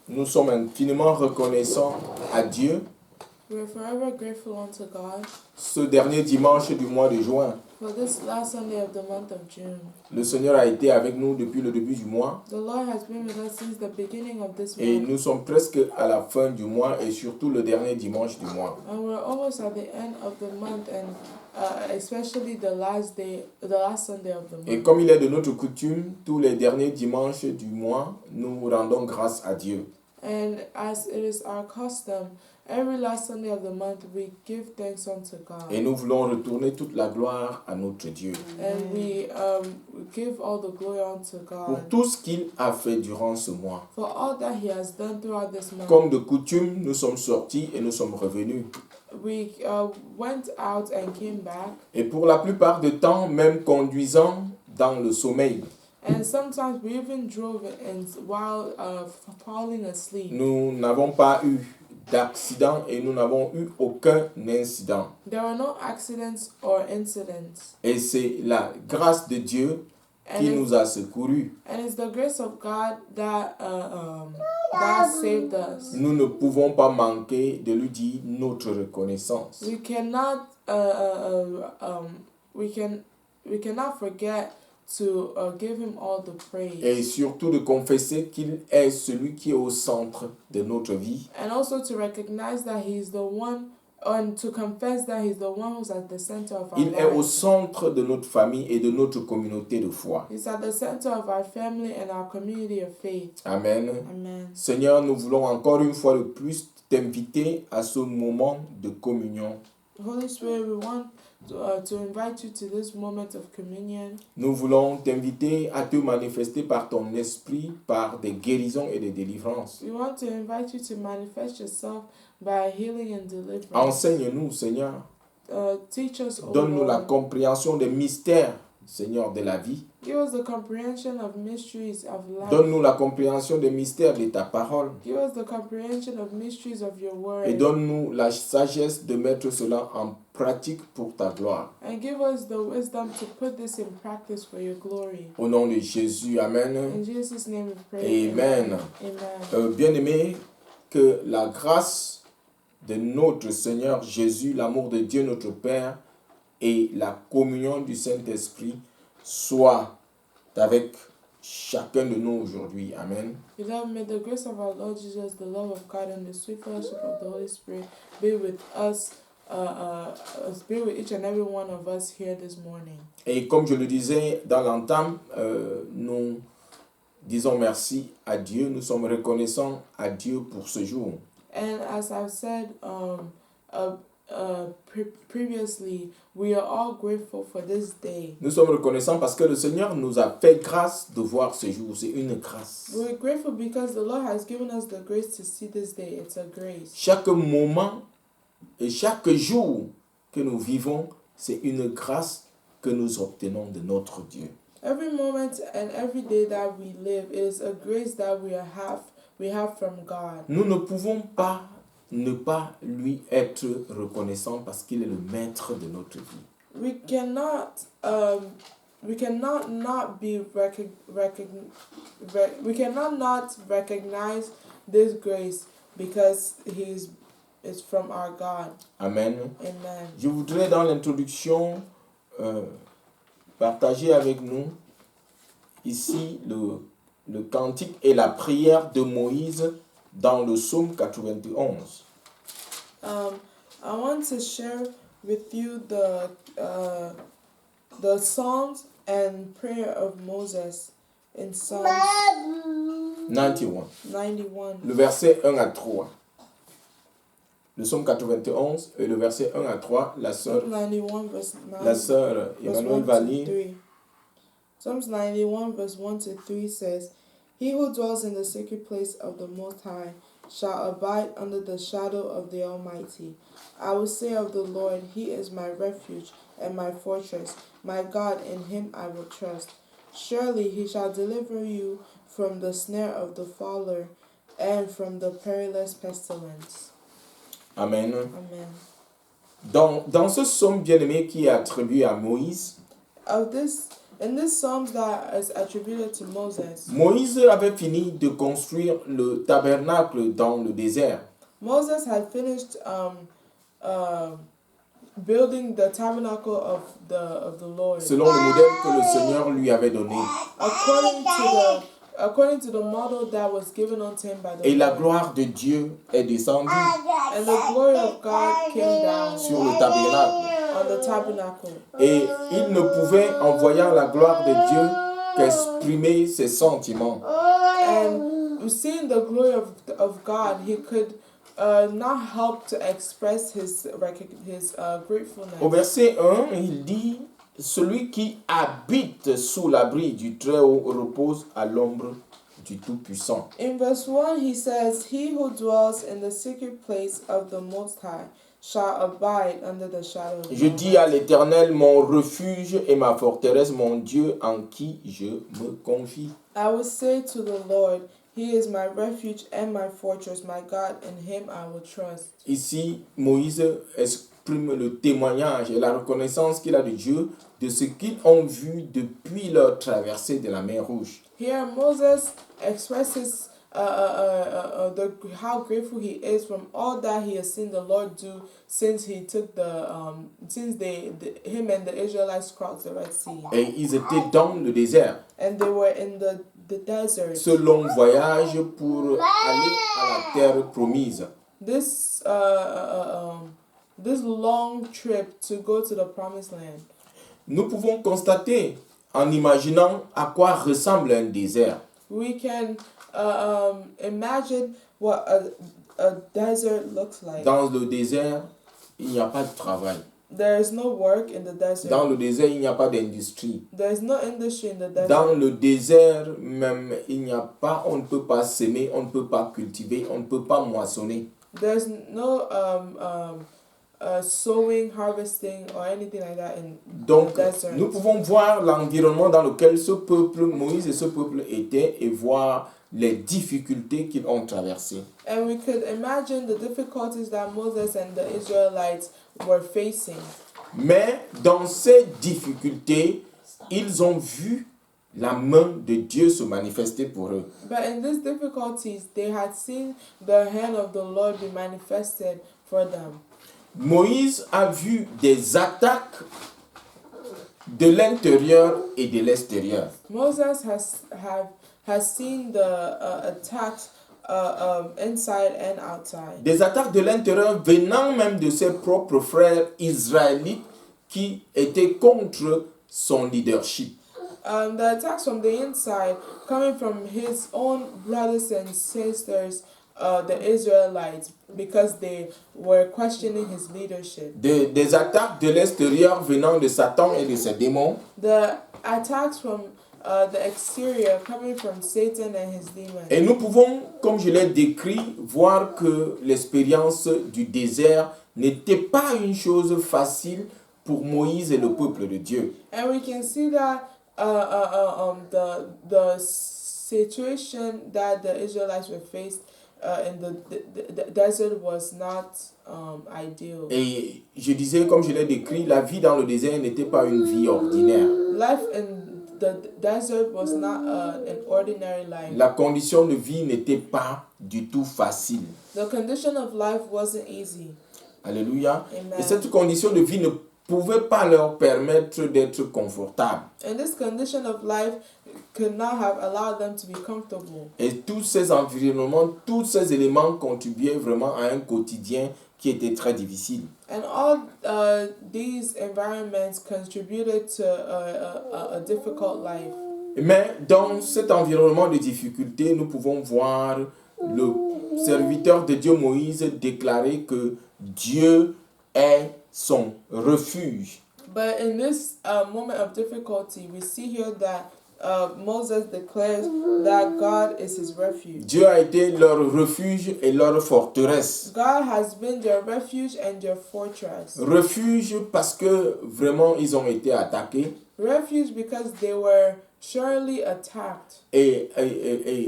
Nous sommes infiniment reconnaissants à Dieu. We are forever grateful unto God Ce dernier dimanche du mois de juin, for this last Sunday of the month of June. le Seigneur a été avec nous depuis le début du mois. The Lord has been with us since the beginning of this Et month. nous sommes presque à la fin du mois et surtout le dernier dimanche du mois. And we're almost at the end of the month, and especially the last Sunday of the Et month. comme il est de notre coutume, tous les derniers dimanches du mois, nous rendons grâce à Dieu. And as it is our custom, every last Sunday of the month we give thanks unto God. Et nous voulons retourner toute la gloire à notre Dieu. And we give all the glory unto Pour God tout ce qu'il a fait durant ce mois. for all that He has done throughout this month. Comme de coutume, nous sommes sortis et nous sommes revenus. We went out and came back, Et pour la plupart du temps, même conduisant dans le sommeil, and sometimes we even drove while falling asleep. nous n'avons pas eu d'accident et nous n'avons eu aucun incident. There were no accidents or incidents. Et c'est la grâce de Dieu qui nous a secourus. And it's the grace of God that saved us. Nous ne pouvons pas manquer de lui dire notre reconnaissance. We cannot we cannot forget to give Him all the praise. Et surtout de confesser qu'il est celui qui est au centre de notre vie. And also to recognize that He's the one, and to confess that He's the one who's at the center of our Il est au lives. centre de notre famille et de notre communauté de foi. He's at the center of our family and our community of faith. Amen. Amen. Seigneur, nous voulons encore une fois de plus t'inviter à ce moment de communion. Holy Spirit, we want to invite you to this moment of communion. Nous voulons t'inviter à te manifester par ton esprit, par des guérisons et des délivrances. We want to invite you to manifest yourself by healing and deliverance. Enseigne-nous, Seigneur. Teach us, O Donne-nous la Lord. compréhension des mystères, Seigneur, de la vie. Give us the comprehension of mysteries of life. Donne-nous la compréhension des mystères de ta parole. Give us the comprehension of mysteries of your word. Et donne-nous la sagesse de mettre cela en pratique pour ta gloire. And give us the wisdom to put this in practice for your glory. Au nom de Jésus, Amen. In Jesus' name we pray. Amen. Amen. Bien-aimés, que la grâce de notre Seigneur Jésus, l'amour de Dieu notre Père et la communion du Saint-Esprit soient avec chacun de nous aujourd'hui. Amen. Beloved, may the grace of our Lord Jesus, the love of God, and the sweet fellowship of the Holy Spirit be with us, be with each and every one of us here this morning. Et comme je le disais dans l'entame, nous disons merci à Dieu, nous sommes reconnaissants à Dieu pour ce jour. And as I've said previously, we are all grateful for this day. Nous sommes reconnaissants parce que le Seigneur nous a fait grâce de voir ce jour. C'est une grâce. We're grateful because the Lord has given us the grace to see this day. It's a grace. Chaque moment et chaque jour que nous vivons, c'est une grâce que nous obtenons de notre Dieu. Every moment and every day that we live is a grace that we have from God. Nous ne pouvons pas ne pas lui être reconnaissant parce qu'il est le maître de notre vie. We cannot not be we cannot not recognize this grace because it's from our God. Amen. Amen. Je voudrais dans l'introduction partager avec nous ici le cantique et la prière de Moïse dans le psaume 91. I want to share with you the Psalms and prayer of Moses in Psalms 91. Le verset 1 à 3. Le psaume 91 et le verset 1 à 3, la sœur Emmanuel va lire. Psalms 91 verse 1 to 3 says, He who dwells in the secret place of the Most High shall abide under the shadow of the Almighty. I will say of the Lord, He is my refuge and my fortress, my God, in Him I will trust. Surely He shall deliver you from the snare of the fowler and from the perilous pestilence. Amen. Amen. Dans ce psaume bien-aimé qui est attribué à Moïse, Of this In this Psalms that is attributed to Moses, Moïse avait fini de construire le tabernacle dans le désert. Moses had finished building the tabernacle of the Lord Selon le modèle que le Seigneur lui avait donné. according to the model that was given unto him by the Et la Lord. gloire de Dieu est descendue And the glory of God came down sur le tabernacle. on the tabernacle. Et il ne pouvait, en voyant la gloire de Dieu, qu'exprimer ses sentiments. And seeing the glory of God, he could not help to express his gratefulness. Au verset 1, il dit, « Celui qui habite sous l'abri du Très-Haut repose à l'ombre du Tout-Puissant. » In verse 1, he says, He who dwells in the secret place of the Most High shall abide under the shadow of the Je dis à l'Éternel, mon refuge et ma forteresse, mon Dieu en qui je me confie. I will say to the Lord, He is my refuge and my fortress, my God, in Him I will trust. Ici, Moïse exprime le témoignage et la reconnaissance qu'il a de Dieu, de ce qu'ils ont vu depuis leur traversée de la mer Rouge. Here Moses expresses how grateful he is from all that he has seen the Lord do since he took him and the Israelites crossed the Red Sea. Et ils étaient dans le désert. And they were in the desert. Ce long voyage pour aller à la terre promise. This long trip to go to the promised land. Nous pouvons constater en imaginant à quoi ressemble un désert. We can imagine what a desert looks like. Dans le désert, il n'y a pas de travail. There is no work in the desert. Dans le désert, il n'y a pas d'industrie. There is no industry in the desert. Dans le désert, même, il n'y a pas, on ne peut pas semer, on ne peut pas cultiver, on ne peut pas moissonner. There's no sowing, harvesting, or anything like that in Donc, the desert. nous pouvons voir l'environnement dans lequel ce peuple, Moïse et ce peuple étaient, et voir les difficultés qu'ils ont traversées. And we could imagine the difficulties that Moses and the Israelites were facing. Mais dans ces difficultés, ils ont vu la main de Dieu se manifester pour eux. But in these difficulties, they had seen the hand of the Lord be manifested for them. Moïse a vu des attaques de l'intérieur et de l'extérieur. Moses has seen the attacks inside and outside. Des attaques de l'intérieur venant même de ses propres frères israélites qui étaient contre son leadership. The attacks from the inside coming from his own brothers and sisters, the Israelites, because they were questioning his leadership. Des attaques de l'extérieur venant de Satan et de ses démons. The attacks from the exterior coming from Satan and his demons. Et nous pouvons, comme je l'ai décrit, voir que l'expérience du désert n'était pas une chose facile pour Moïse et le peuple de Dieu. And we can see that the situation that the Israelites were faced in the desert was not ideal. Et je disais, comme je l'ai décrit, la vie dans le désert n'était pas une vie ordinaire. Life in the desert was not an ordinary life. La condition de vie n'était pas du tout facile. The condition of life wasn't easy. Alléluia. Amen. Et cette condition de vie ne pouvait pas leur permettre d'être confortables. And this condition of life could not have allowed them to be comfortable. Et tous ces environnements, tous ces éléments contribuaient vraiment à un quotidien qui était très difficile. And all these environments contributed to a difficult life. Mais dans cet environnement de difficulté, nous pouvons voir le serviteur de Dieu Moïse déclarer que Dieu est son refuge. But in this moment of difficulty, we see here that Moses declares that God is his refuge. Dieu a été leur refuge et leur forteresse. God has been their refuge and their fortress. Refuge parce que vraiment ils ont été attaqués. Refuge because they were surely attacked. Et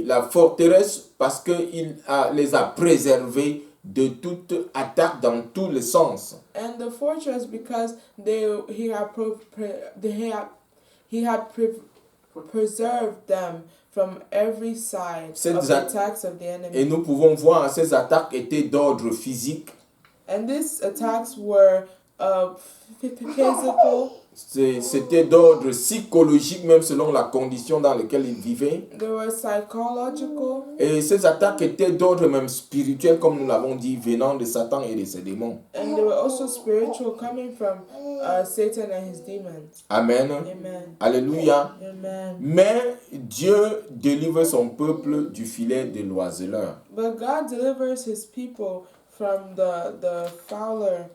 la forteresse parce qu'il les a préservés de toute attaque dans tous les sens. And the fortress because he had He had preserved them from every side Ces of the attacks of the Et enemy. nous pouvons voir ces attaques étaient d'ordre physique. And these attacks were physical. C'était d'ordre psychologique, même selon la condition dans laquelle ils vivaient. They were psychological. Et ces attaques étaient d'ordre même spirituel, comme nous l'avons dit, venant de Satan et de ses démons. And they were also spiritual, coming from Satan and his demons. Amen. Amen. Alléluia. Amen. Mais Dieu délivre son peuple du filet de l'oiseleur. But God delivers his people from the fowler,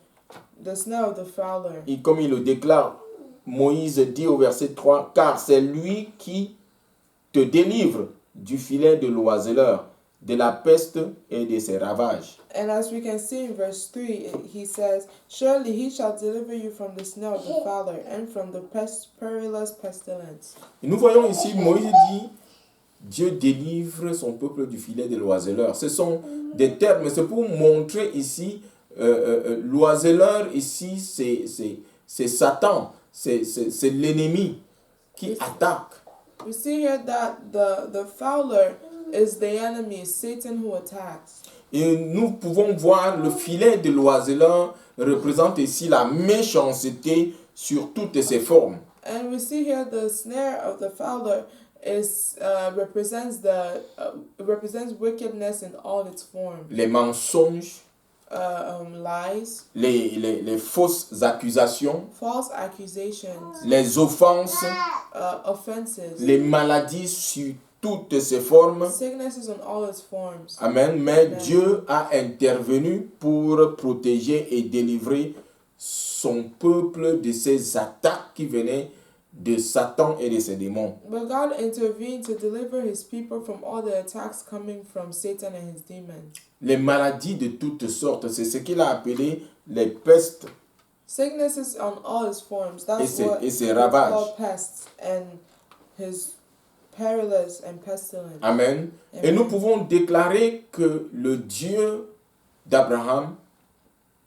the snare of the fowler. Et comme il le déclare, Moïse dit au verset 3, « Car c'est lui qui te délivre du filet de l'oiseleur, de la peste et de ses ravages. » And as we can see in verse 3, he says, "Surely he shall deliver you from the snare of the fowler and from the perilous pestilence." Et nous voyons ici, Moïse dit, Dieu délivre son peuple du filet de l'oiseleur. Ce sont des termes, c'est pour montrer ici, l'oiseleur ici, c'est Satan, c'est l'ennemi qui attaque. We see here that the fowler is the enemy, is Satan who attacks. Et nous pouvons voir le filet de l'oiseleur représente ici la méchanceté sur toutes ses formes. And we see here the snare of the fowler is represents wickedness in all its forms. Les mensonges, Lies, les fausses accusations, false accusations, les offenses, offenses, les maladies sur toutes ses formes. sicknesses in all its forms. Amen. Mais Amen. Dieu a intervenu pour protéger et délivrer son peuple de ces attaques qui venaient de Satan et de ses démons. But God intervened to deliver his people from all the attacks coming from Satan and his demons. Les maladies de toutes sortes, c'est ce qu'il a appelé les pestes Sicknesses on all its forms. That's et ses what ravages. called pests and his perilous and pestilence. Amen. Et nous pouvons déclarer que le Dieu d'Abraham,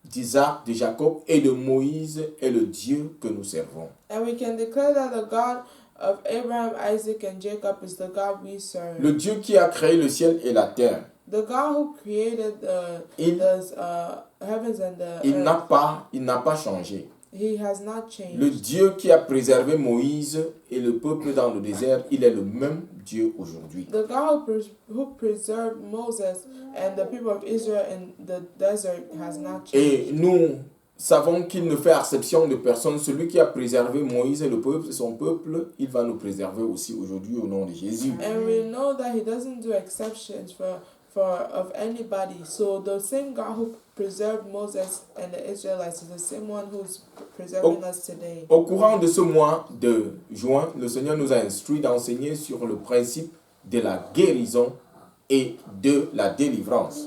d'Isaac, de Jacob et de Moïse est le Dieu que nous servons. And we can declare that the God of Abraham, Isaac, and Jacob is the God we serve. Le Dieu qui a créé le ciel et la terre. The God who created the heavens and the Il earth. n'a pas changé. He has not changed. Le Dieu qui a préservé Moïse et le peuple dans le désert, il est le même Dieu aujourd'hui. The God who preserved Moses and the people of Israel in the desert has not changed. Et nous savons qu'il ne fait exception de personne. Celui qui a préservé Moïse et le peuple, son peuple, il va nous préserver aussi aujourd'hui au nom de Jésus. And we know that he doesn't do exceptions of anybody. So the same God who preserved Moses and the Israelites is the same one who's preserving us today. Au courant de ce mois de juin, le Seigneur nous a instruit d'enseigner sur le principe de la guérison et de la délivrance.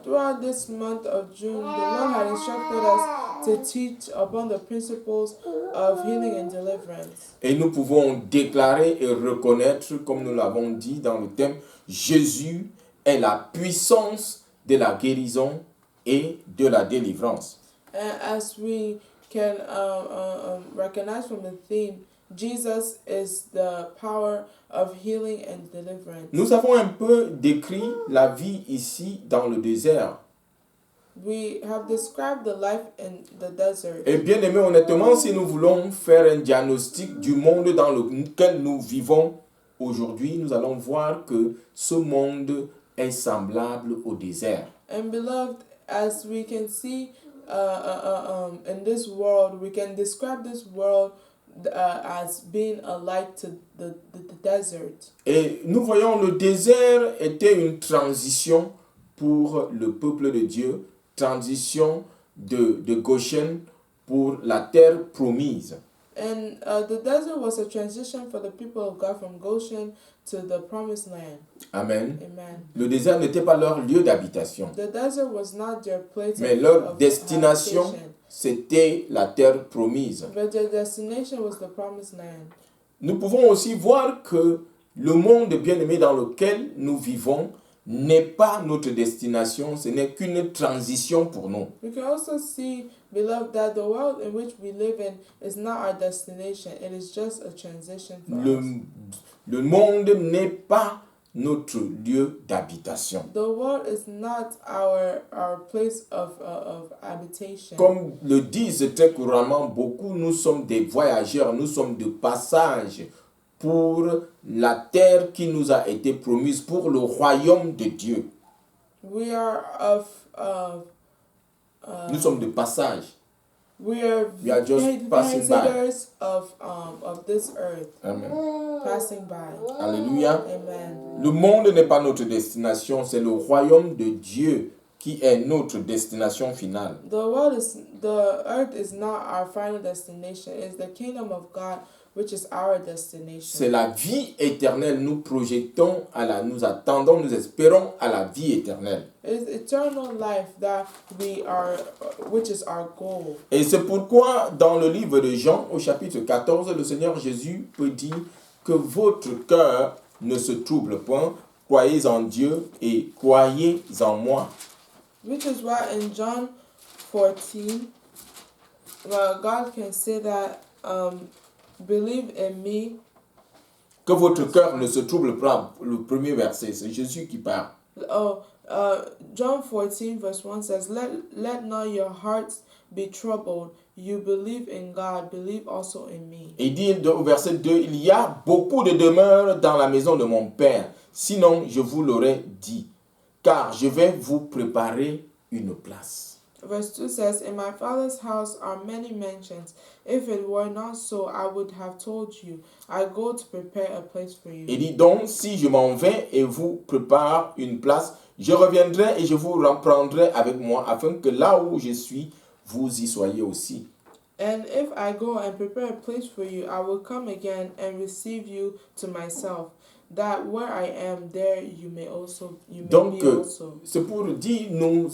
Throughout this month of June, the Lord had instructed us to teach upon the principles of healing and deliverance. Et nous pouvons déclarer et reconnaître, comme nous l'avons dit dans le thème, Jésus est la puissance de la guérison et de la délivrance. And as we can recognize from the theme, Jesus is the power of healing and deliverance. Nous avons un peu décrit la vie ici dans le désert. We have described the life in the desert. Et bien aimé, honnêtement, si nous voulons faire un diagnostic du monde dans lequel nous vivons aujourd'hui, nous allons voir que ce monde est semblable au désert. And beloved, as we can see in this world, we can describe this world as being alike to the desert. Et nous voyons le désert était une transition pour le peuple de Dieu, transition de Goshen pour la terre promise. And the desert was a transition for the people of God from Goshen to the promised land. Amen. Amen. Le désert n'était pas leur lieu d'habitation, The desert was not their place mais leur of destination, habitation, c'était la terre promise. but their destination was the promised land. Nous pouvons aussi voir que le monde bien-aimé dans lequel nous vivons n'est pas notre destination, ce n'est qu'une transition pour nous. We can also see, beloved, that the world in which we live in is not our destination. It is just a transition for Le, us. le monde n'est pas notre lieu d'habitation. The world is not our place of habitation. Comme le disent très couramment beaucoup, nous sommes des voyageurs, nous sommes de passage pour la terre qui nous a été promise, pour le royaume de Dieu. We are Nous sommes de passage. we are just passing by. visitors of this earth, Amen. passing by. Alléluia. Amen. Le monde n'est pas notre destination, c'est le royaume de Dieu qui est notre destination finale. The earth is not our final destination. It's the kingdom of God, which is our destination. C'est la vie éternelle. Nous projetons nous attendons, nous espérons à la vie éternelle. It's eternal life that we are, which is our goal. Et c'est pourquoi dans le livre de Jean, au chapitre 14, le Seigneur Jésus peut dire que votre cœur ne se trouble point, croyez en Dieu et croyez en moi. Which is why in John 14, God can say that, believe in me. Que votre cœur ne se trouble pas. Le premier verset, c'est Jésus qui parle. John 14 verse 1 says, let not your hearts be troubled. You believe in God, believe also in me. Et il dit au verset 2, il y a beaucoup de demeures dans la maison de mon Père. Sinon, je vous l'aurais dit, car je vais vous préparer une place. Verse 2 says, in my Father's house are many mansions. If it were not so, I would have told you. I go to prepare a place for you. Il dit donc, si je m'en vais et vous prépare une place, je reviendrai et je vous reprendrai avec moi, afin que là où je suis, vous y soyez aussi. And if I go and prepare a place for you, I will come again and receive you to myself, that where I am, there you may Donc, be also. c'est pour dire, nous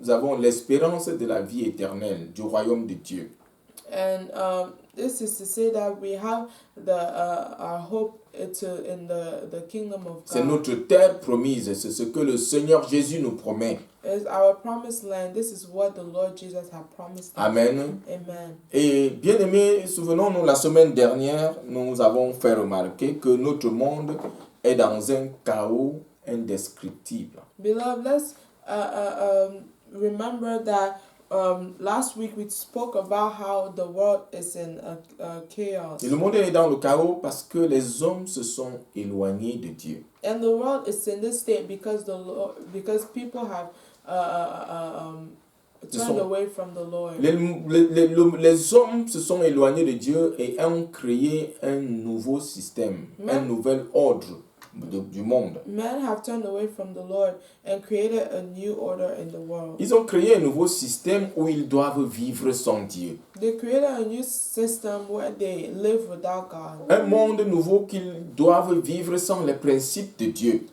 avons l'espérance de la vie éternelle, du royaume de Dieu. And this is to say that we have our hope in the kingdom of God. C'est notre terre promise, c'est ce que le Seigneur Jésus nous promet. It's our promised land. This is what the Lord Jesus has promised us. Amen. Amen. Et bien aimés, souvenons-nous, la semaine dernière, nous avons fait remarquer que notre monde est dans un chaos indescriptible. Beloved, let's remember that last week we spoke about how the world is in chaos. Et le monde est dans le chaos parce que les hommes se sont éloignés de Dieu. And the world is in this state because people have turned away from the Lord. Les hommes se sont éloignés de Dieu et ont créé un nouveau système, un nouvel ordre du monde. Men have turned away from the Lord and created a new order in the world. Ils ont créé un nouveau système où ils doivent vivre sans Dieu. They created a new system where they live without God. Un monde nouveau qu'ils doivent vivre sans les principes de Dieu.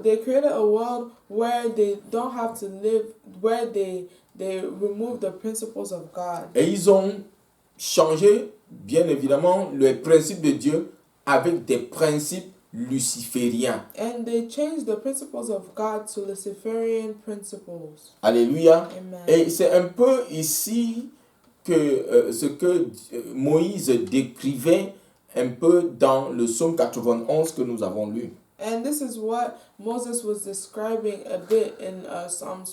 They created a world where they don't have to live, where they remove the principles of God. Et ils ont changé, bien évidemment, les principes de Dieu avec des principes lucifériens. And they changed the principles of God to Luciferian principles. Alléluia. Amen. Et c'est un peu ici que ce que Moïse décrivait un peu dans le psaume 91 que nous avons lu. And this is what Moses was describing a bit in Psalm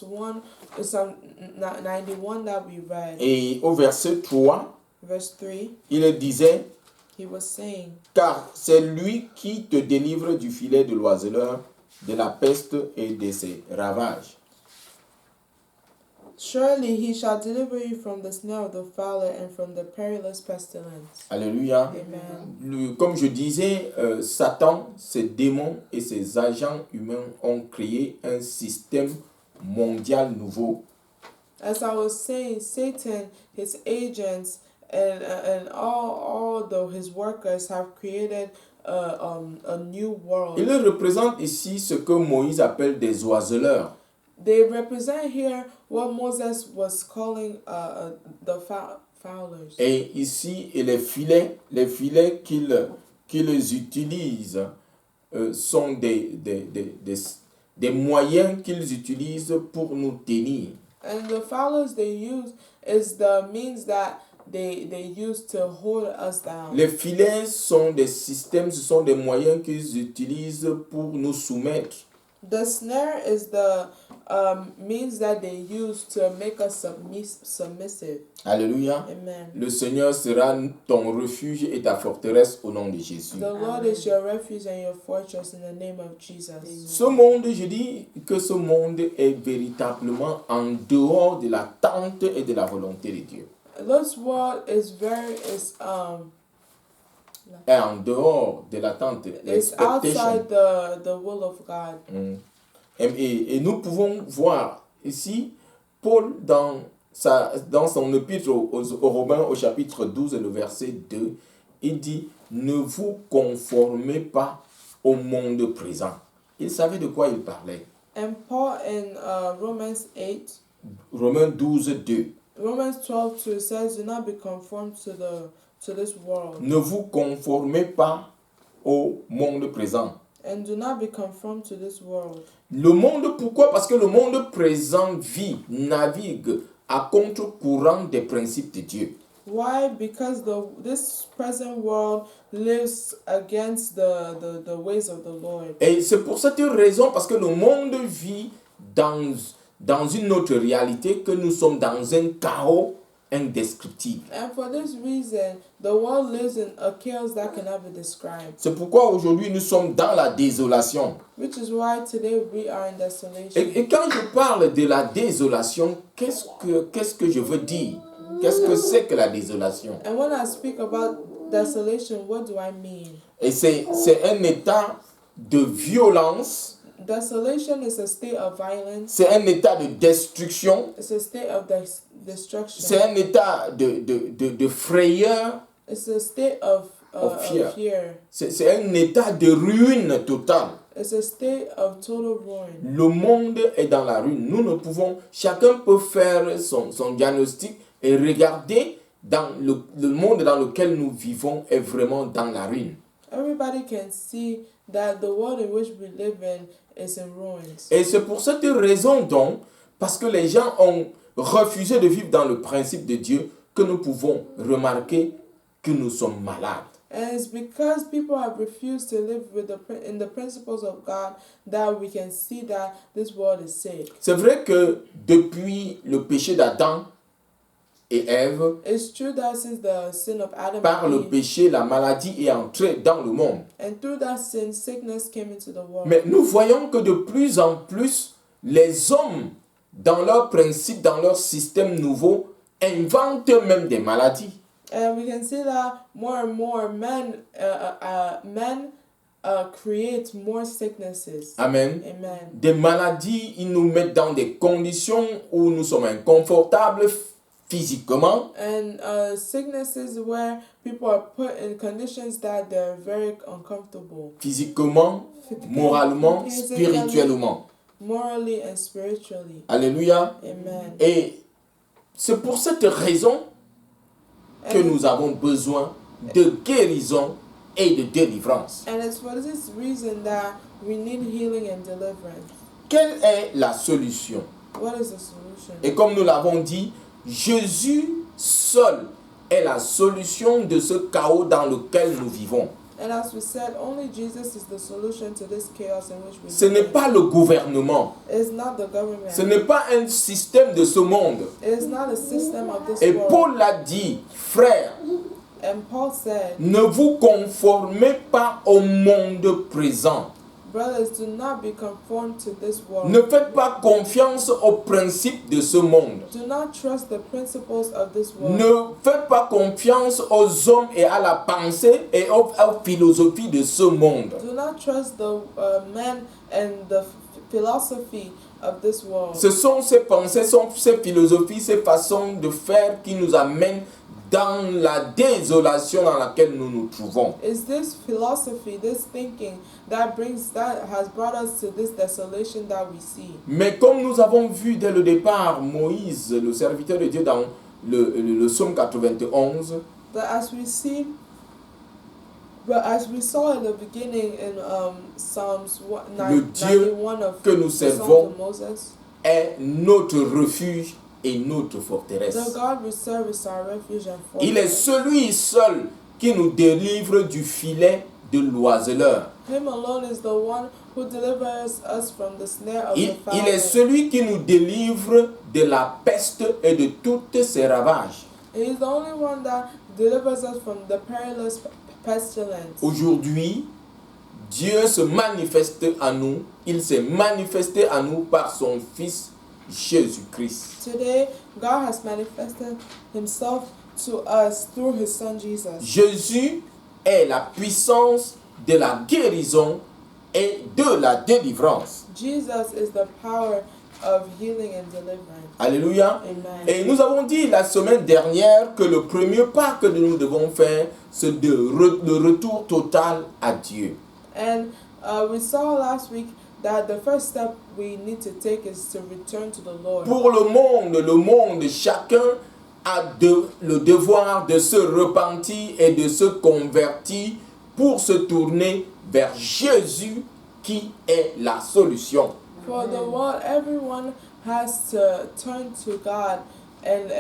91 that we read. Et au verset 3, Verse 3, il disait, he was saying, car c'est lui qui te délivre du filet de l'oiseleur, de la peste et de ses ravages. surely he shall deliver you from the snare of the fowler and from the perilous pestilence. Alléluia. Amen. Comme je disais, Satan, ses démons et ses agents humains ont créé un système mondial nouveau. As I was saying, Satan, his agents, and all his workers have created a new world. Il représente ici ce que Moïse appelle des oiseleurs. They represent here what Moses was calling the fowlers. Et ici, et les filets qu'ils utilisent sont des des moyens qu'ils utilisent pour nous tenir. And the fowlers they use is the means that they use to hold us down. Les filets sont des systèmes, ce sont des moyens qu'ils utilisent pour nous soumettre. The snare is the means that they use to make us submissive. Alléluia. Amen. Le Seigneur sera ton refuge et ta forteresse au nom de Jésus. The Lord is your refuge and your fortress in the name of Jesus. Ce monde, je dis que ce monde est véritablement en dehors de l'attente et de la volonté de Dieu. This world is Et en dehors de l'attente, it's outside the will of God. Et nous pouvons voir ici Paul dans son épître aux Romains au chapitre 12 et le verset 2, il dit « Ne vous conformez pas au monde présent ». Il savait de quoi il parlait. And Paul in Romans 8, Romains 12, 2. Romans 12:2 says, "Do not be conformed to this world, Ne vous conformez pas au monde présent. and do not be conformed to this world." Le monde, pourquoi? Parce que le monde présent navigue à contre-courant des principes de Dieu. Why? Because this present world lives against the ways of the Lord. Et c'est pour cette raison, parce que le monde vit dans une autre réalité, que nous sommes dans un chaos indescriptible. And for this reason, the world lives in a chaos that cannot be described. C'est pourquoi aujourd'hui nous sommes dans la désolation. Which is why today we are in desolation. Et quand je parle de la désolation, qu'est-ce que je veux dire? Qu'est-ce que c'est que la désolation? And when I speak about desolation, what do I mean? Et c'est un état de violence. Desolation is a state of violence. C'est un état de destruction. It's a state of destruction. C'est un état de frayeur. It's a state of fear. C'est un état de ruine totale. It's a state of total ruin. Le monde est dans la ruine. Nous ne pouvons, chacun peut faire son diagnostic et regarder dans le monde dans lequel nous vivons est vraiment dans la ruine. Everybody can see that the world in which we live in is in ruins. Et c'est pour cette raison donc, parce que les gens ont refusé de vivre dans le principe de Dieu, que nous pouvons remarquer que nous sommes malades. And it's because people have refused to live in the principles of God that we can see that this world is sick. C'est vrai que depuis le péché d'Adam et Ève, It's true that since the sin of Adam par and le Eve, péché, la maladie est entrée dans le monde. and through that sin, sickness came into the world. Mais nous voyons que de plus en plus, les hommes, dans leur principe, dans leur système nouveau, inventent eux-mêmes des maladies. And we can see that more and more men create more sicknesses. Amen. Amen. Des maladies, ils nous mettent dans des conditions où nous sommes inconfortables physiquement. And sicknesses where people are put in conditions that they're very uncomfortable. Physiquement, moralement, spirituellement. Morally and spiritually. Alléluia. Amen. Et c'est pour cette raison que nous avons besoin de guérison et de délivrance. And it's for this reason that we need healing and deliverance. Quelle est la solution? What is the solution? Et comme nous l'avons dit, Jésus seul est la solution de ce chaos dans lequel nous vivons. And as we said, only Jesus is the solution to this chaos in which we Ce n'est live. pas le gouvernement. It's not the government. Ce n'est pas un système de ce monde. It is not a system of this Et world. Paul l'a dit, frère, And Paul said, ne vous conformez pas au monde présent. brothers, do not be conformed to this world. Ne faites pas confiance aux principes de ce monde. Do not trust the principles of this world. Ne faites pas confiance aux hommes et à la pensée et aux philosophies de ce monde. Do not trust the men and the philosophy of this world. Ce sont ces pensées, ces philosophies, ces façons de faire qui nous amènent dans la désolation dans laquelle nous nous trouvons. It's this philosophy, this thinking that has brought us to this desolation that we see. Mais comme nous avons vu dès le départ, Moïse, le serviteur de Dieu dans le psaume 91, But as we see But as we saw in the beginning in Psalms Le Dieu 91 of que nous the Songs servons of Moses, est notre refuge et notre the forteresse. God we serve is our refuge and Il est fortress. celui seul qui nous délivre du filet de l'oiseleur. Him alone is the one who delivers us from the snare of Il the est fowler. celui qui nous délivre de la peste et de tous ses ravages. He is the only one that delivers us from the perilous pestilence. Aujourd'hui, Dieu se manifeste à nous. Il s'est manifesté à nous par son Fils Jésus-Christ. Today, God has manifested himself to us through his son Jesus. Jésus est la puissance de la guérison et de la délivrance. Jesus is the power of healing and deliverance. Alléluia. Amen. Et nous avons dit la semaine dernière que le premier pas que nous devons faire, c'est le retour total à Dieu. And we saw last week that the first step we need to take is to return to the Lord. Pour le monde, chacun a le devoir de se repentir et de se convertir pour se tourner vers Jésus qui est la solution. For the world, everyone has to turn to God and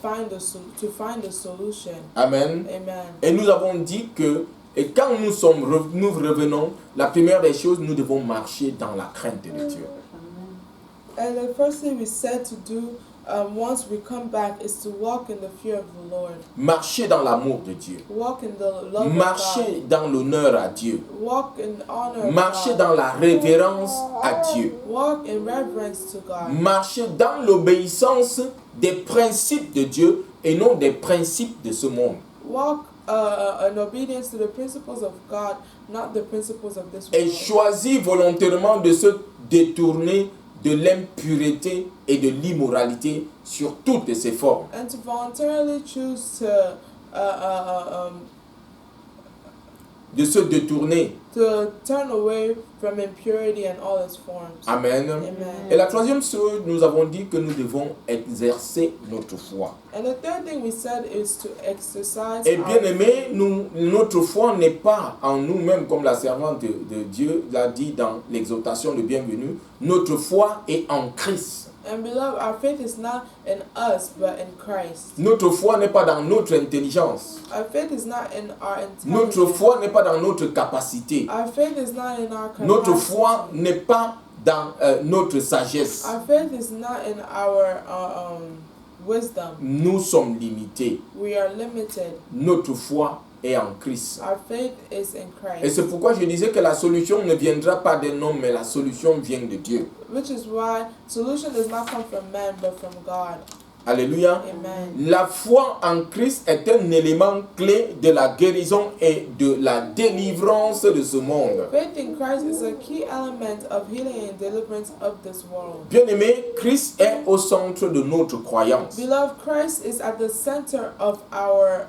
find the solution. Amen. Amen. Et nous avons dit que et quand nous revenons, la première des choses, nous devons marcher dans la crainte de Dieu. And the first thing we said to do once we come back is to walk in the fear of the Lord. Marcher dans l'amour de Dieu. Walk in the love Marcher of dans l'honneur à Dieu. God. Walk in honor Marcher of God. dans la révérence à Dieu. Walk in reverence to God. Marcher dans l'obéissance des principes de Dieu et non des principes de ce monde. Walk in obedience to the principles of God, not the principles of this Et world. choisir volontairement de se détourner de l'impureté et de l'immoralité sur toutes ses formes. And to voluntarily choose De se détourner. to turn away from impurity and all its forms. Amen. Amen. Et la troisième chose, nous avons dit que nous devons exercer notre foi. And the third thing we said is to exercise Et our bien aimé, notre foi n'est pas en nous-mêmes, comme la servante de Dieu l'a dit dans l'exhortation de bienvenue. Notre foi est en Christ. And beloved, our faith is not in us, but in Christ. Notre foi n'est pas dans notre intelligence. Our faith is not in our Notre intelligence. foi n'est pas dans notre capacité. Our faith is not in our capacity. Notre foi n'est pas dans notre sagesse. Our faith is not in our wisdom. Nous sommes limités. We are limited. Notre foi est en Christ. Our faith is in Et Christ. c'est pourquoi je disais que la solution ne viendra pas d'un homme, mais la solution vient de Dieu. Which is why solution does not come from man, but from God. Alléluia. Amen. La foi en Christ est un élément clé de la guérison et de la délivrance de ce monde. Faith in Christ is a key element of healing and deliverance of this world. Bien-aimé, Christ est au centre de notre croyance. Beloved, Christ is at the center of our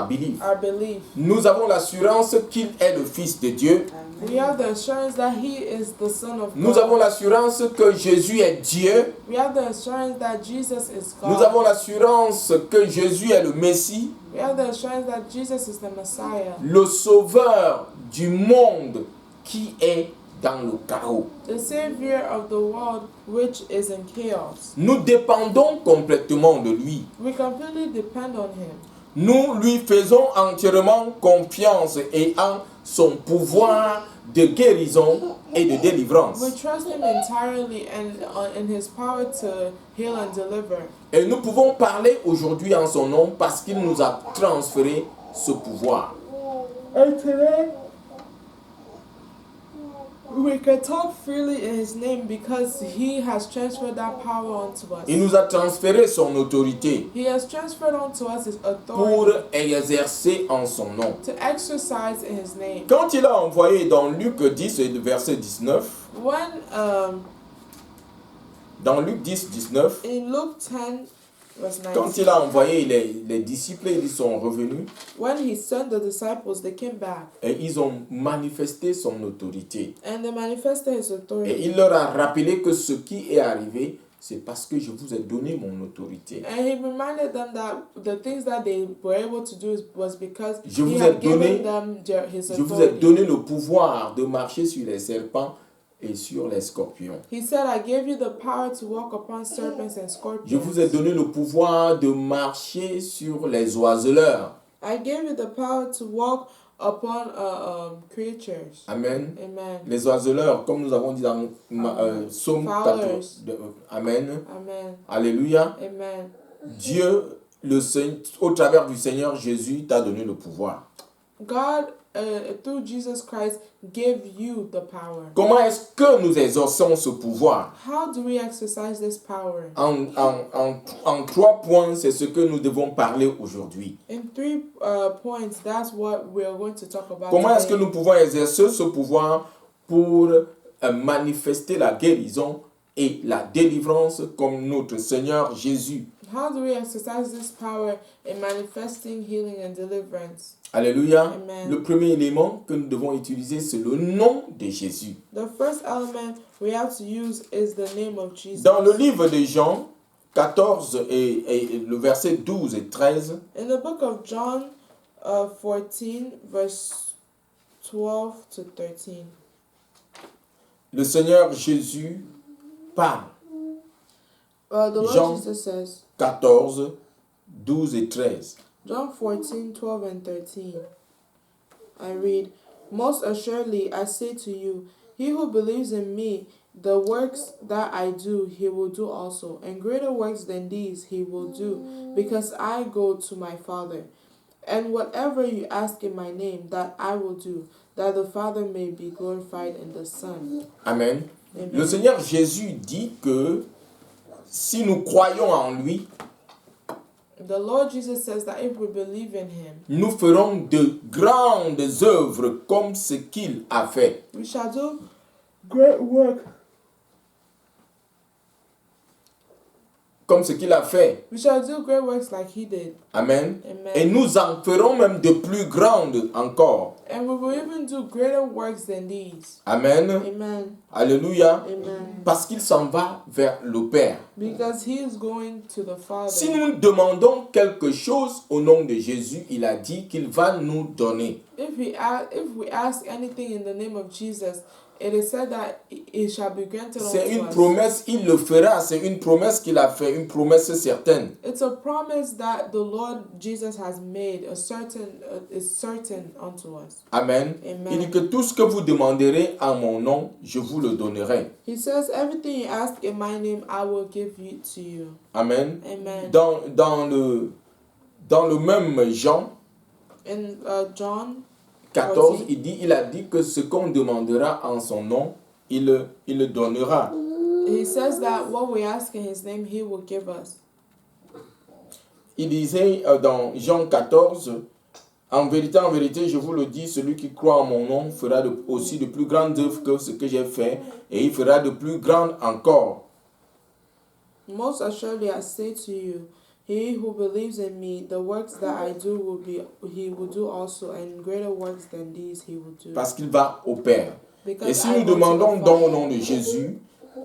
Believe. our belief. Nous avons l'assurance qu'il est le Fils de Dieu. We have the assurance that He is the Son of Nous God. avons l'assurance que Jésus est Dieu. We have the assurance that Jesus is God. Nous avons l'assurance que Jésus est le Messie, We have the assurance that Jesus is the Messiah, le sauveur du monde qui est dans le chaos. the Savior of the world which is in chaos. Nous dépendons complètement de lui. We completely depend on Him. Nous lui faisons entièrement confiance et en son pouvoir de guérison et de délivrance. We trust Him entirely and in His power to heal and deliver. Et nous pouvons parler aujourd'hui en son nom parce qu'il nous a transféré ce pouvoir. And today, we can talk freely in His name because He has transferred that power onto us. Il nous a transféré son autorité He has transferred onto us His pour authority exercer en son nom. to exercise in His name. Quand il a envoyé dans Luc 10, verset 19, When dans Luc 10, 19, in Luke 10, verse quand 19, il a envoyé les disciples, ils sont revenus when He sent the disciples, they came back et ils ont manifesté son autorité. and they manifested His Et authority. il leur a rappelé que ce qui est arrivé c'est parce que je vous ai donné mon autorité. And he reminded them that the things that they were able to do was because Je he vous ai had donné- given them his Je vous ai authority. donné le pouvoir de marcher sur les serpents et sur les scorpions. He said, I gave you the power to walk upon serpents and scorpions. Je vous ai donné le pouvoir de marcher sur les oiseleurs. I gave you the power to walk upon creatures. Amen. Amen. Les oiseleurs, comme nous avons dit dans Psaume 4. Amen. Amen. Alléluia. Amen. Dieu, au travers du Seigneur Jésus, t'a donné le pouvoir. God, through Jesus Christ, gave you the power. Comment est-ce que nous exerçons ce pouvoir? How do we exercise this power? En 3 points, c'est ce que nous devons parler aujourd'hui. In 3 points, that's what we are going to talk about. Comment est-ce que today. nous pouvons exercer ce pouvoir pour manifester la guérison et la délivrance comme notre Seigneur Jésus? How do we exercise this power in manifesting healing and deliverance? Alléluia. Amen. Le premier élément que nous devons utiliser, c'est le nom de Jésus. The first element we have to use is the name of Jesus. Dans le livre de Jean 14 et le verset 12 et 13, In the book of John 14, verse 12 to 13, le Seigneur Jésus parle. the Lord Jean- Jesus says, 14, 12 et 13. John 14, 12 and 13. I read, Most assuredly I say to you, he who believes in me, the works that I do, he will do also, and greater works than these he will do, because I go to my Father. And whatever you ask in my name, that I will do, that the Father may be glorified in the Son. Amen. Amen. Le Seigneur Jésus dit que si nous croyons en lui, The Lord Jesus says that if we believe in him, nous ferons de grandes œuvres comme ce qu'il a fait. we shall do great work. Comme ce qu'il a fait. We shall do great works like he did. Amen. Amen. Et nous en ferons même de plus grandes encore. And we will even do greater works than these. Amen. Amen. Alléluia. Amen. Parce qu'il s'en va vers le Père. Because he is going to the Father. Si nous demandons quelque chose au nom de Jésus, il a dit qu'il va nous donner. If we ask anything in the name of Jesus, it is said that it shall be granted C'est unto une us. promesse, il le fera. C'est une promesse qu'il a fait, une promesse certaine. It's a promise that the Lord Jesus has made, is certain unto us. Amen. Amen. Il dit que tout ce que vous demanderez en mon nom, je vous le donnerai. He says, everything you ask in my name, I will give it to you. Amen. Amen. Dans le même Jean In John 14, il a dit que ce qu'on demandera en son nom, il le donnera. he says that what we ask in his name, he will give us. Il disait dans Jean 14, en vérité, je vous le dis, celui qui croit en mon nom fera aussi de plus grandes œuvres que ce que j'ai fait, et il fera de plus grandes encore. Most assuredly I say to you, he who believes in me, the works that I do he will do also, and greater works than these he will do. Parce qu'il va au Père. Because Et si I nous go to demandons the dans le Father. nom de Jésus,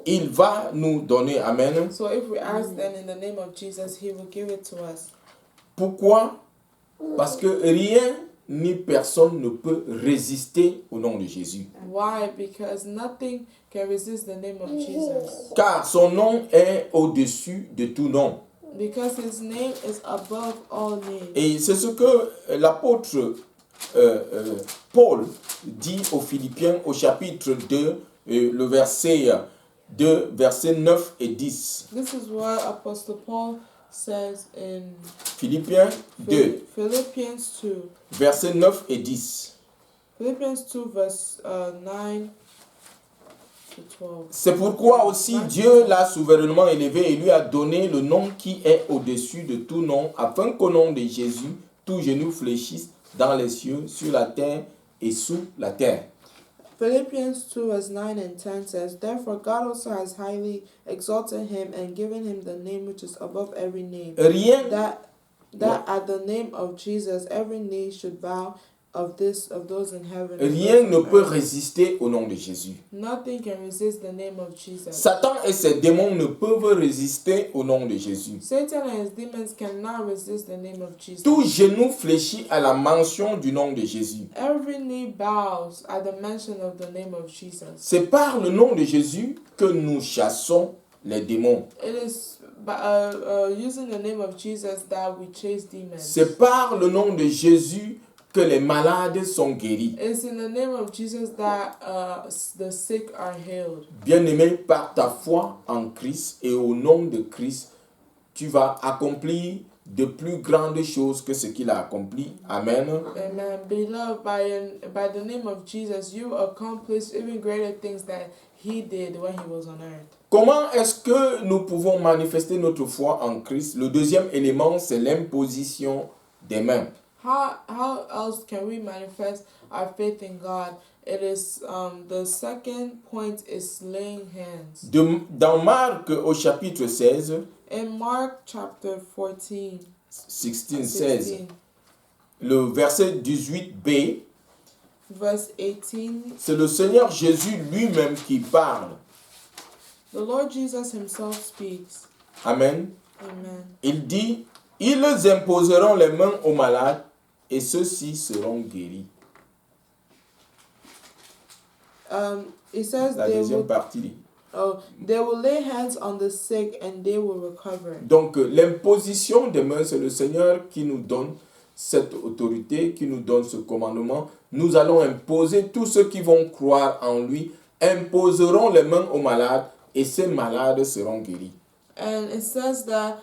il va nous donner. Amen. So if we ask then in the name of Jesus, he will give it to us. Pourquoi? Parce que rien ni personne ne peut résister au nom de Jésus. Why? Because nothing can resist the name of Jesus. Car son nom est au-dessus de tout nom. Because his name is above all names. Et c'est ce que l'apôtre Paul dit aux Philippiens au chapitre 2, le verset 2, versets 9 et 10. This is what Apostle Paul says in Philippiens 2, Philippians 2. versets 9 et 10. Philippians 2 verse 9 to 12. C'est pourquoi aussi Dieu l'a souverainement élevé et lui a donné le nom qui est au-dessus de tout nom, afin qu'au nom de Jésus, tout genou fléchisse dans les cieux, sur la terre et sous la terre. Philippians 2 verse 9 and 10 says, Therefore God also has highly exalted him and given him the name which is above every name, Rien, that at the name of Jesus every knee should bow of those in heaven. and Rien those ne on peut earth. résister au nom de Jésus. Nothing can resist the name of Jesus. Satan et ses démons ne peuvent résister au nom de Jésus. Satan and his demons cannot resist the name of Jesus. Tout genou fléchit à la mention du nom de Jésus. Every knee bows at the mention of the name of Jesus. C'est par le nom de Jésus que nous chassons les démons. It is by using the name of Jesus that we chase demons. C'est par le nom de Jésus que les malades sont guéris. It's in the name of Jesus that the sick are healed. Bien-aimé, par ta foi en Christ et au nom de Christ, tu vas accomplir de plus grandes choses que ce qu'il a accompli. Amen. Amen. Beloved, by the name of Jesus, you accomplished even greater things that he did when he was on earth. Comment est-ce que nous pouvons manifester notre foi en Christ? Le deuxième élément, c'est l'imposition des mains. How else can we manifest our faith in God? It is the second point is laying hands. Dans Marc au chapitre 16, In Mark chapter 16, 16, le verset 18b, verse 18, c'est le Seigneur Jésus lui-même qui parle. the Lord Jesus himself speaks. Amen. Amen. Il dit, ils imposeront les mains aux malades et ceux-ci seront guéris. It says La they deuxième will, partie. they will lay hands on the sick and they will recover. Donc l'imposition des mains, c'est le Seigneur qui nous donne cette autorité, qui nous donne ce commandement. Nous allons imposer, tous ceux qui vont croire en lui, imposeront les mains aux malades et ces malades seront guéris. And it says that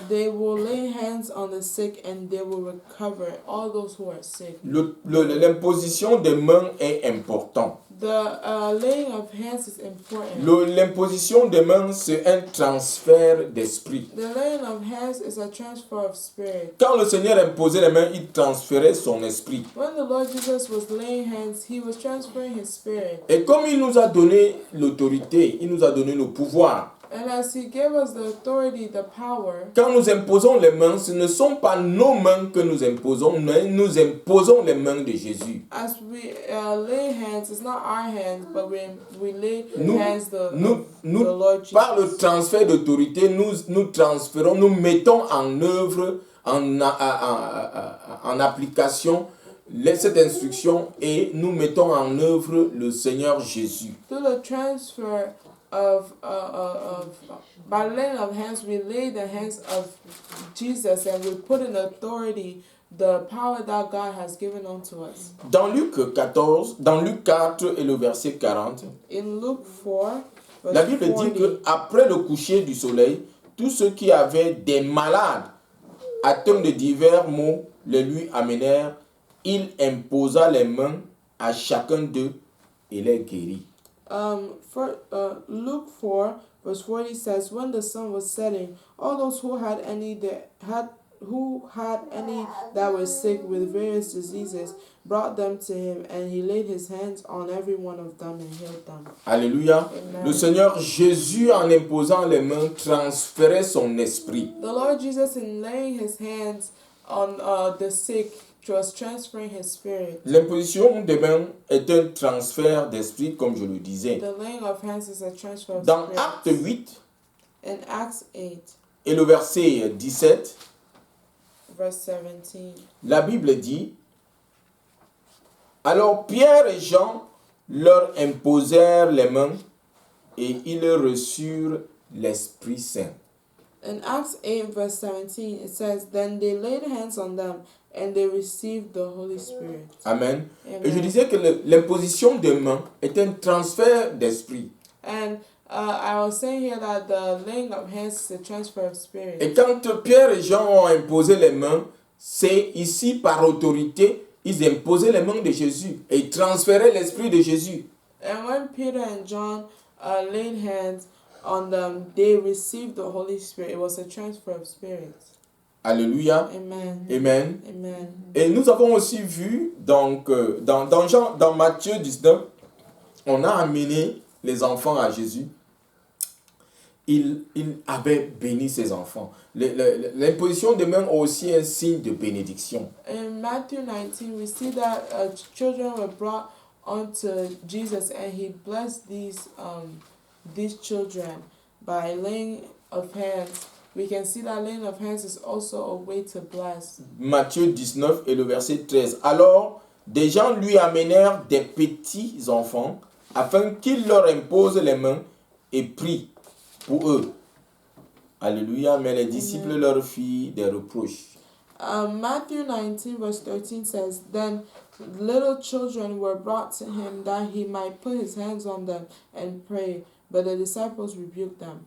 they will lay hands on the sick and they will recover, all those who are sick. L'imposition des mains est importante. The laying of hands is important. L'imposition des mains, c'est un transfert d'esprit. The laying of hands is a transfer of spirit. Quand le Seigneur imposait les mains, il transférait son esprit. When the Lord Jesus was laying hands, he was transferring his spirit. Et comme il nous a donné l'autorité, il nous a donné le pouvoir. And as he gave us the authority, the power, Quand nous imposons les mains, ce ne sont pas nos mains que nous imposons, mais nous imposons les mains de Jésus. as we lay hands, it's not our hands, but we lay Nous, hands nous, the Lord Jesus. par le transfert d'autorité, nous transférons, nous mettons en œuvre, en application cette instruction et nous mettons en œuvre le Seigneur Jésus. Through the transfer of by laying of hands, we lay the hands of Jesus and we put in authority the power that God has given unto us. Dans Luc 4 et le verset 40, In Luke 4, la verse Bible dit 40, qu'après le coucher du soleil, tous ceux qui avaient des malades atteints de divers maux les lui amenèrent. Il imposa les mains à chacun d'eux et les guérit. Luke 4, verse 40 says, when the sun was setting, all those who had any that were sick with various diseases brought them to him, and he laid his hands on every one of them and healed them. Alléluia. Amen. Le Seigneur Jésus, en imposant les mains, transférait son esprit. The Lord Jesus, in laying his hands on the sick, was transferring his spirit. L'imposition des mains est un transfert d'esprit, comme je le disais. The laying of hands is a transfer of Dans spirit. Acte 8 In Acts 8, et le verset 17, verse 17, la Bible dit, alors Pierre et Jean leur imposèrent les mains et ils reçurent l'Esprit Saint. in Acts 8, verse 17, it says, then they laid hands on them and they received the Holy Spirit. Amen. Amen. Et je disais que l'imposition des mains est un transfert d'esprit. And I was saying here that the laying of hands is a transfer of spirit. Et quand Pierre et Jean ont imposé les mains, c'est ici par autorité, ils imposaient les mains de Jésus et ils transféraient l'esprit de Jésus. And when Peter and John laid hands on them, they received the Holy Spirit. It was a transfer of spirit. Alléluia. Amen. Amen. Amen. Et nous avons aussi vu, donc, dans Matthieu 19, on a amené les enfants à Jésus. il avait béni ses enfants. L'imposition de main est aussi un signe de bénédiction. In Matthew 19, we see that children were brought unto Jesus, and he blessed these children by laying of hands. We can see that laying of hands is also a way to bless. Matthieu 19 et le verset 13. Alors, des gens lui amenèrent des petits enfants afin qu'il leur impose les mains et prie pour eux. Alléluia, mais les disciples leur firent des reproches. Matthew 19 verse 13 says, Then little children were brought to him that he might put his hands on them and pray, but the disciples rebuked them.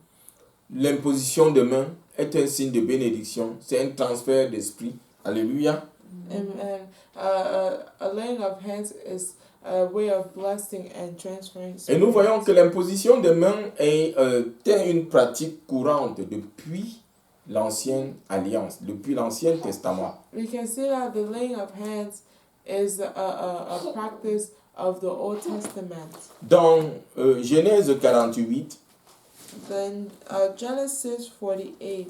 L'imposition de main est un signe de bénédiction, c'est un transfert d'esprit. Alléluia. Amen. A laying of hands is a way of blessing and transferring. Et nous voyons que l'imposition de main est une pratique courante depuis l'ancienne alliance, depuis l'Ancien Testament. We can see that the laying of hands is a practice of the Old Testament. Dans Genèse 48, Then Genesis 48,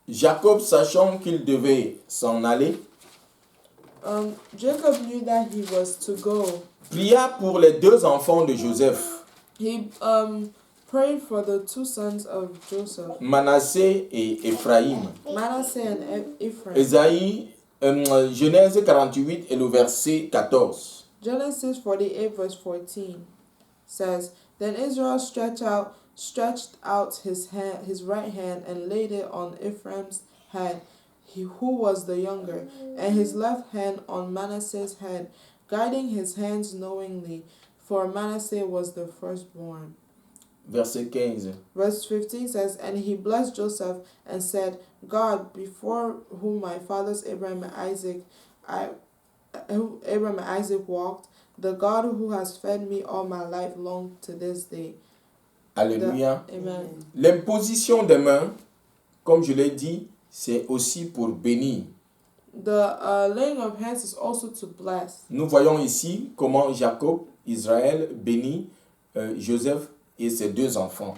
Jacob, sachant qu'il devait s'en aller, Jacob knew that he was to go. pria pour les deux enfants de Joseph, He prayed for the two sons of Joseph, Manassé et Éphraïm. Manasseh and Ephraim. Genèse 48 et le verset 14. Genesis 48 verse 14 says, Then Israel stretched out his right hand and laid it on Ephraim's head, who was the younger, and his left hand on Manasseh's head, guiding his hands knowingly, for Manasseh was the firstborn. Verset 15. Verse 15 says, And he blessed Joseph and said, God, before whom my fathers Abraham and Isaac walked, the God who has fed me all my life long to this day. Alléluia. Amen. L'imposition des mains, comme je l'ai dit, c'est aussi pour bénir. The laying of hands is also to bless. Nous voyons ici comment Jacob, Israël, bénit Joseph et ses deux enfants.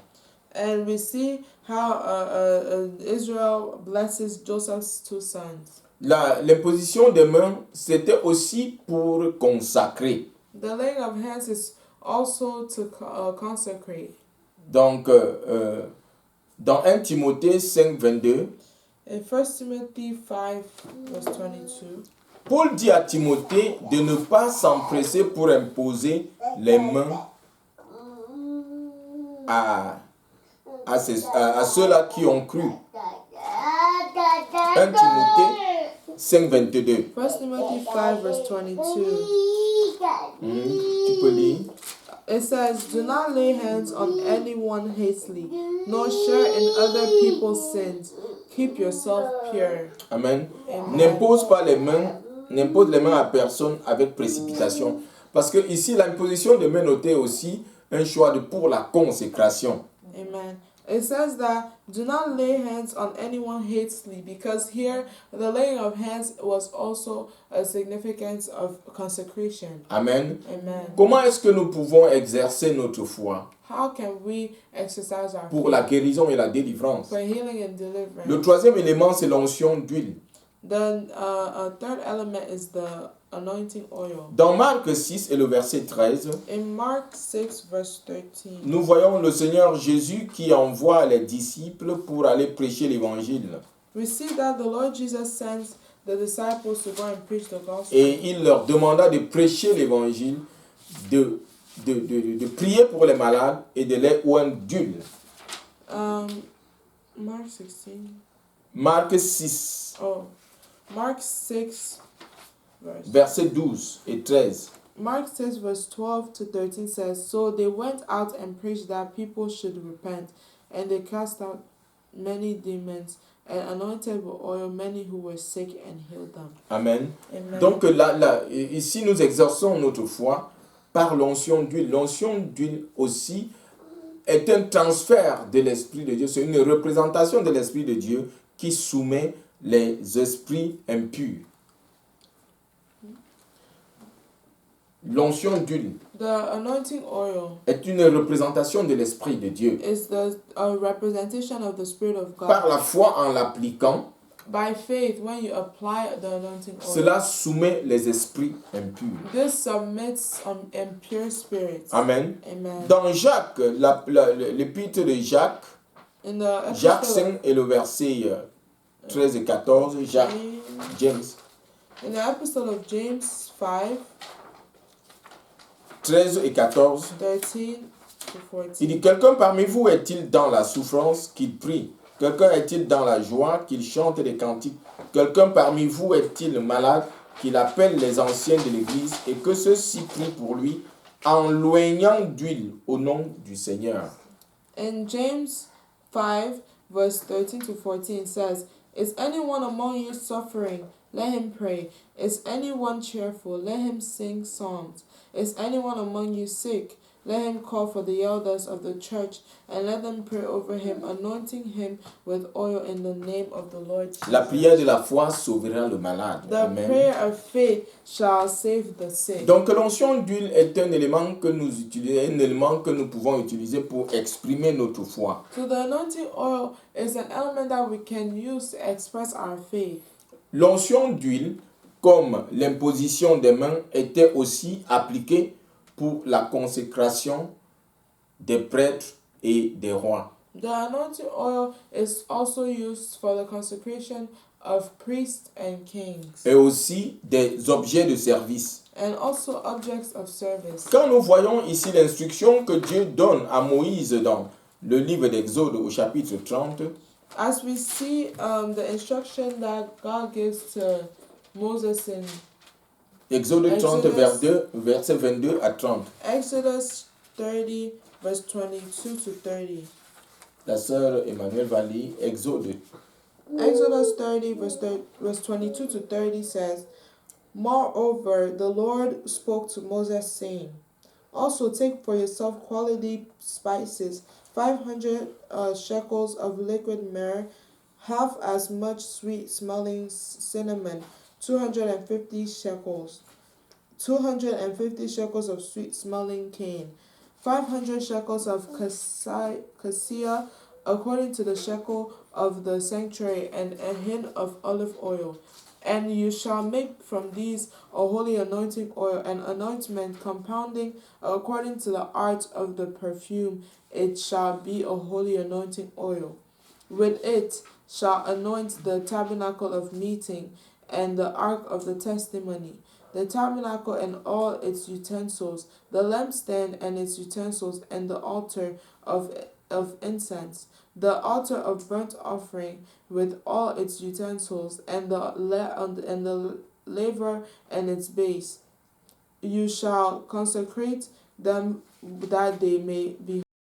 And we see how Israel blesses Joseph's two sons. L'imposition des mains, c'était aussi pour consacrer. The laying of hands is also to consecrate. Donc, dans 1 Timothée 5, 22, In 1 Timothy 5 verse 22, Paul dit à Timothée de ne pas s'empresser pour imposer les mains à ceux-là qui ont cru. 1 Timothée 5, 22. 1 Timothy 5 verse 22. Tu peux lire. It says, Do not lay hands on anyone hastily, nor share in other people's sins. Keep yourself pure. Amen. Amen. N'impose les mains à personne avec précipitation. Parce que ici, l'imposition de main notait aussi un choix pour la consécration. Amen. It says that do not lay hands on anyone hastily, because here the laying of hands was also a significance of consecration. Amen. Amen. Comment est-ce que nous pouvons exercer notre foi How can we exercise our pour faith la guérison et la délivrance? for healing and deliverance? Le troisième élément, c'est l'onction d'huile. The third element is the anointing oil. Dans Marc 6 et le verset 13, In Mark 6 verse 13, nous voyons le Seigneur Jésus qui envoie les disciples pour aller prêcher l'évangile. we see that the Lord Jesus sends the disciples to go and preach the gospel. Et il leur demanda de prêcher l'évangile, de prier pour les malades et de les oindre d'huile. Mark 16. Marc 6, Oh, Mark 6 versets 12 et 13. Mark 6 verse 12 to 13 says, So they went out and preached that people should repent, and they cast out many demons and anointed with oil many who were sick and healed them. Amen. Amen. Donc ici, nous exerçons notre foi par l'onction d'huile. L'onction d'huile aussi est un transfert de l'Esprit de Dieu. C'est une représentation de l'Esprit de Dieu qui soumet les esprits impurs. L'onction d'huile The anointing oil est une représentation de l'Esprit de Dieu. is a representation of the Spirit of God. Par la foi, en l'appliquant, By faith, when you apply the anointing oil, cela soumet les esprits impurs. this submits impure spirits. Amen. Amen. Dans Jacques, l'épître de Jacques, In the Jacques epistle 5 et le verset 13 et 14, of Jacques, James, James, in the epistle of James 5, 13 et 14, 13 to 14. il dit, quelqu'un parmi vous est-il dans la souffrance qu'il prie? Quelqu'un est-il dans la joie qu'il chante des cantiques? Quelqu'un parmi vous est-il malade qu'il appelle les anciens de l'Église et que ceux-ci prient pour lui en loignant d'huile au nom du Seigneur? In James 5, verse 13 to 14 says, Is anyone among you suffering? Let him pray. Is anyone cheerful? Let him sing psalms. Is anyone among you sick? Let him call for the elders of the church and let them pray over him, anointing him with oil in the name of the Lord Jesus. La prière de la foi sauvera le malade. The Amen. prayer of faith shall save the sick. Donc l'onction d'huile est un élément que nous utilisons, un élément que nous pouvons utiliser pour exprimer notre foi. So the anointing oil is an element that we can use to express our faith. L'onction d'huile, comme l'imposition des mains, était aussi appliquée pour la consécration des prêtres et des rois. The anointing oil is also used for the consecration of priests and kings, Et aussi des objets de service. and also objects of service. Quand nous voyons ici l'instruction que Dieu donne à Moïse dans le livre d'Exode au chapitre 30, As we see the instruction that God gives to Moses in Exode 30, Exodus. versets 22 à 30. Exodus 30, verse 22 to 30. La sœur Emmanuel va lire Exode. Exodus 30, verse 22 to 30 says, Moreover, the Lord spoke to Moses, saying, Also take for yourself quality spices, 500 shekels of liquid myrrh, half as much sweet-smelling cinnamon, 250 shekels, 250 shekels of sweet-smelling cane, 500 shekels of cassia, according to the shekel of the sanctuary, and a hin of olive oil. And you shall make from these a holy anointing oil, an anointment compounding according to the art of the perfume. It shall be a holy anointing oil. With it shall anoint the tabernacle of meeting and the ark of the testimony, the tabernacle and all its utensils, the lampstand and its utensils, and the altar of incense, the altar of burnt offering with all its utensils, and the laver and its base. You shall consecrate them that they may be